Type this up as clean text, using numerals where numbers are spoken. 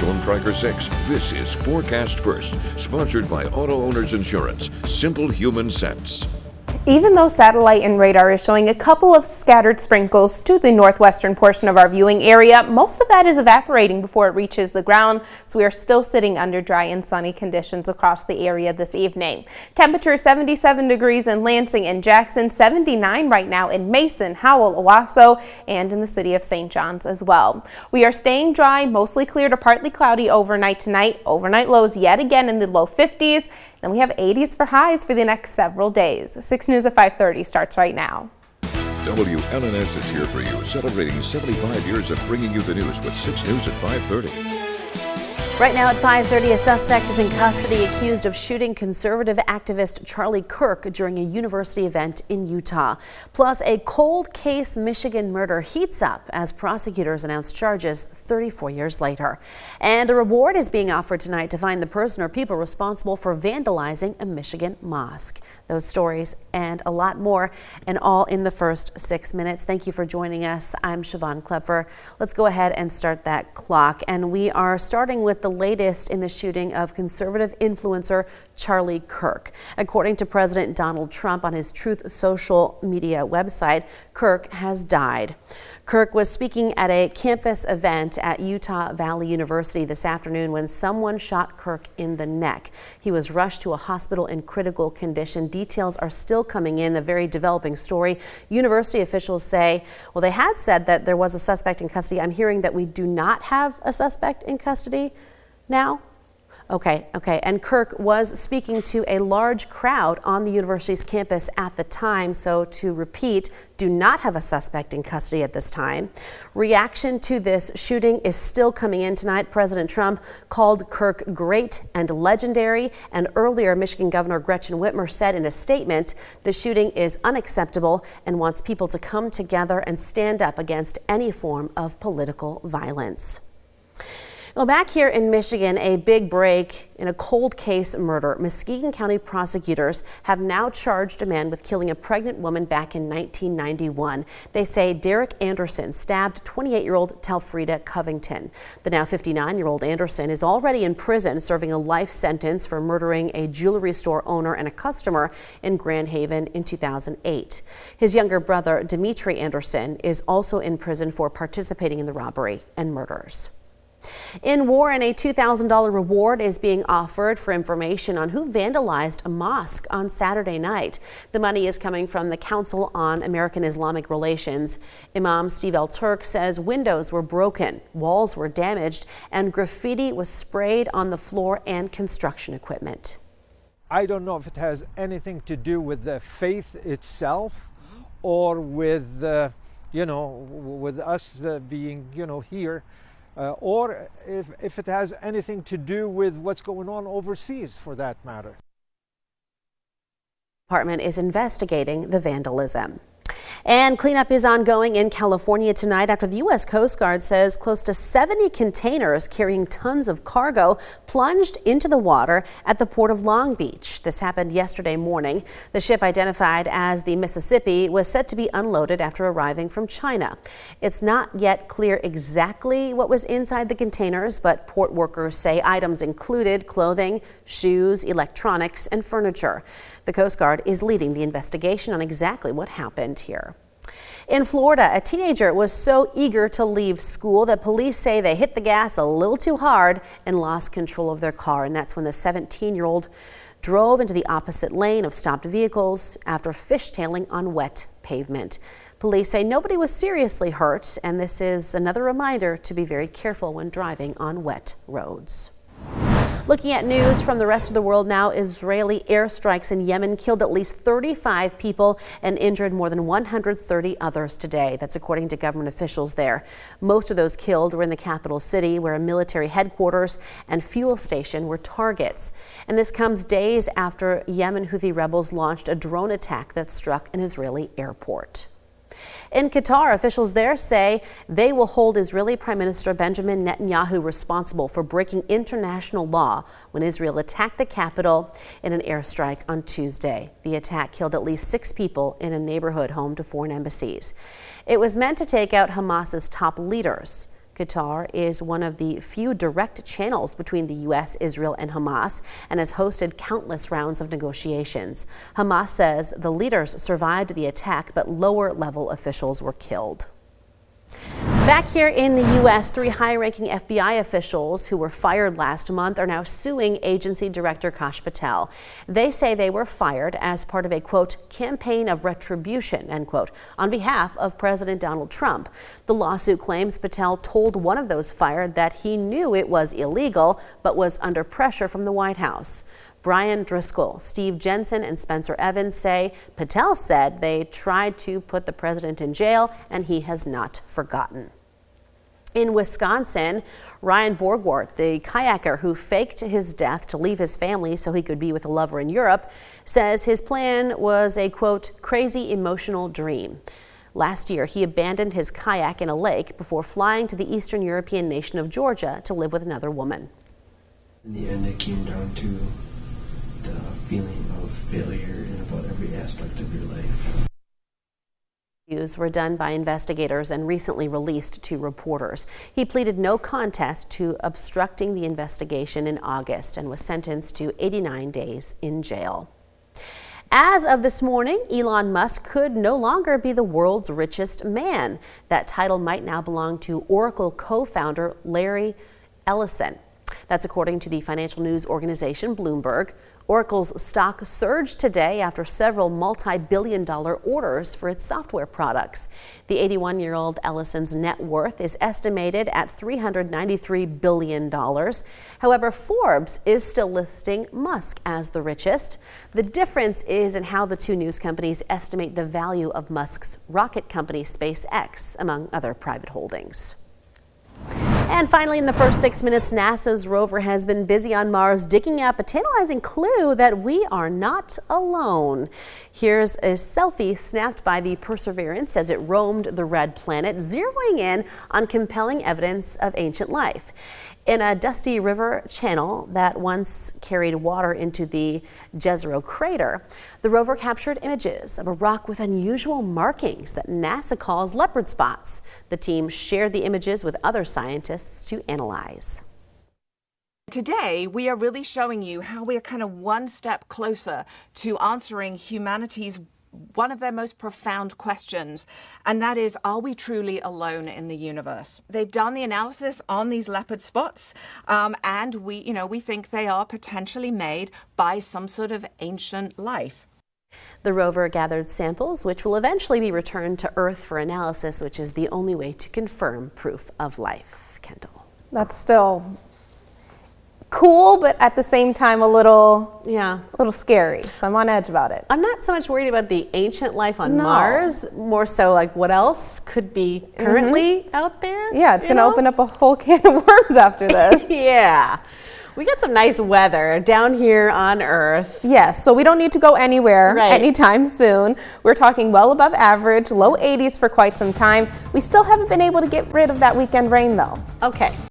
Storm Tracker 6. This is Forecast First, sponsored by Auto Owners Insurance. Simple human sense. Even though satellite and radar is showing a couple of scattered sprinkles to the northwestern portion of our viewing area, most of that is evaporating before it reaches the ground, so we are still sitting under dry and sunny conditions across the area this evening. Temperature 77 degrees in Lansing and Jackson, 79 right now in Mason, Howell, Owasso, and in the city of St. John's as well. We are staying dry, mostly clear to partly cloudy overnight tonight. Overnight lows yet again in the low 50s. Then we have 80s for highs for the next several days. 6 News at 5:30 starts right now. WLNS is here for you, celebrating 75 years of bringing you the news with 6 News at 5:30. Right now at 5:30, a suspect is in custody accused of shooting conservative activist Charlie Kirk during a university event in Utah. Plus, a cold case Michigan murder heats up as prosecutors announce charges 34 years later. And a reward is being offered tonight to find the person or people responsible for vandalizing a Michigan mosque. Those stories and a lot more, and all in the first 6 minutes. Thank you for joining us. I'm Siobhan Klepfer. Let's go ahead and start that clock. And we are starting with the latest in the shooting of conservative influencer Charlie Kirk. According to President Donald Trump on his Truth social media website, Kirk has died. Kirk was speaking at a campus event at Utah Valley University this afternoon when someone shot Kirk in the neck. He was rushed to a hospital in critical condition. Details are still coming in, a very developing story. University officials say, well, they had said that there was a suspect in custody. I'm hearing that we do not have a suspect in custody now. Okay. And Kirk was speaking to a large crowd on the university's campus at the time. So to repeat, do not have a suspect in custody at this time. Reaction to this shooting is still coming in tonight. President Trump called Kirk great and legendary. And earlier, Michigan Governor Gretchen Whitmer said in a statement, the shooting is unacceptable and wants people to come together and stand up against any form of political violence. Well, back here in Michigan, a big break in a cold case murder. Muskegon County prosecutors have now charged a man with killing a pregnant woman back in 1991. They say Derek Anderson stabbed 28-year-old Telfreda Covington. The now 59-year-old Anderson is already in prison serving a life sentence for murdering a jewelry store owner and a customer in Grand Haven in 2008. His younger brother, Dimitri Anderson, is also in prison for participating in the robbery and murders. In Warren, a $2,000 reward is being offered for information on who vandalized a mosque on Saturday night. The money is coming from the Council on American Islamic Relations. Imam Steve El Turk says windows were broken, walls were damaged, and graffiti was sprayed on the floor and construction equipment. I don't know if it has anything to do with the faith itself or with, with us being, here. Or if it has anything to do with what's going on overseas, for that matter. The department is investigating the vandalism. And cleanup is ongoing in California tonight after the U.S. Coast Guard says close to 70 containers carrying tons of cargo plunged into the water at the port of Long Beach. This happened yesterday morning. The ship, identified as the Mississippi, was set to be unloaded after arriving from China. It's not yet clear exactly what was inside the containers, but port workers say items included clothing, shoes, electronics, and furniture. The Coast Guard is leading the investigation on exactly what happened here. In Florida, a teenager was so eager to leave school that police say they hit the gas a little too hard and lost control of their car. And that's when the 17-year-old drove into the opposite lane of stopped vehicles after fishtailing on wet pavement. Police say nobody was seriously hurt, and this is another reminder to be very careful when driving on wet roads. Looking at news from the rest of the world now, Israeli airstrikes in Yemen killed at least 35 people and injured more than 130 others today. That's according to government officials there. Most of those killed were in the capital city, where a military headquarters and fuel station were targets. And this comes days after Yemen Houthi rebels launched a drone attack that struck an Israeli airport. In Qatar, officials there say they will hold Israeli Prime Minister Benjamin Netanyahu responsible for breaking international law when Israel attacked the capital in an airstrike on Tuesday. The attack killed at least 6 people in a neighborhood home to foreign embassies. It was meant to take out Hamas's top leaders. Qatar is one of the few direct channels between the U.S., Israel, and Hamas and has hosted countless rounds of negotiations. Hamas says the leaders survived the attack, but lower-level officials were killed. Back here in the U.S., 3 high-ranking FBI officials who were fired last month are now suing agency director Kash Patel. They say they were fired as part of a, quote, campaign of retribution, end quote, on behalf of President Donald Trump. The lawsuit claims Patel told one of those fired that he knew it was illegal, but was under pressure from the White House. Brian Driscoll, Steve Jensen, and Spencer Evans say Patel said they tried to put the president in jail, and he has not forgotten. In Wisconsin, Ryan Borgwart, the kayaker who faked his death to leave his family so he could be with a lover in Europe, says his plan was a, quote, crazy emotional dream. Last year, he abandoned his kayak in a lake before flying to the Eastern European nation of Georgia to live with another woman. In the end, it came down to the feeling of failure in about every aspect of your life. Interviews were done by investigators and recently released to reporters. He pleaded no contest to obstructing the investigation in August and was sentenced to 89 days in jail. As of this morning, Elon Musk could no longer be the world's richest man. That title might now belong to Oracle co-founder Larry Ellison. That's according to the financial news organization Bloomberg. Oracle's stock surged today after several multi-billion-dollar orders for its software products. The 81-year-old Ellison's net worth is estimated at $393 billion. However, Forbes is still listing Musk as the richest. The difference is in how the two news companies estimate the value of Musk's rocket company SpaceX, among other private holdings. And finally, in the first 6 minutes, NASA's rover has been busy on Mars digging up a tantalizing clue that we are not alone. Here's a selfie snapped by the Perseverance as it roamed the red planet, zeroing in on compelling evidence of ancient life. In a dusty river channel that once carried water into the Jezero crater, the rover captured images of a rock with unusual markings that NASA calls leopard spots. The team shared the images with other scientists to analyze. Today, we are really showing you how we are kind of one step closer to answering humanity's one of their most profound questions, and that is, are we truly alone in the universe? They've done the analysis on these leopard spots, and we think they are potentially made by some sort of ancient life. The rover gathered samples, which will eventually be returned to Earth for analysis, which is the only way to confirm proof of life. Kendall. That's still cool, but at the same time a little scary. So I'm on edge about it. I'm not so much worried about the ancient life on Mars, more so like what else could be currently out there. Yeah, it's going to open up a whole can of worms after this. Yeah. We got some nice weather down here on Earth. Yes, so we don't need to go anywhere anytime soon. We're talking well above average, low 80s for quite some time. We still haven't been able to get rid of that weekend rain though. Okay.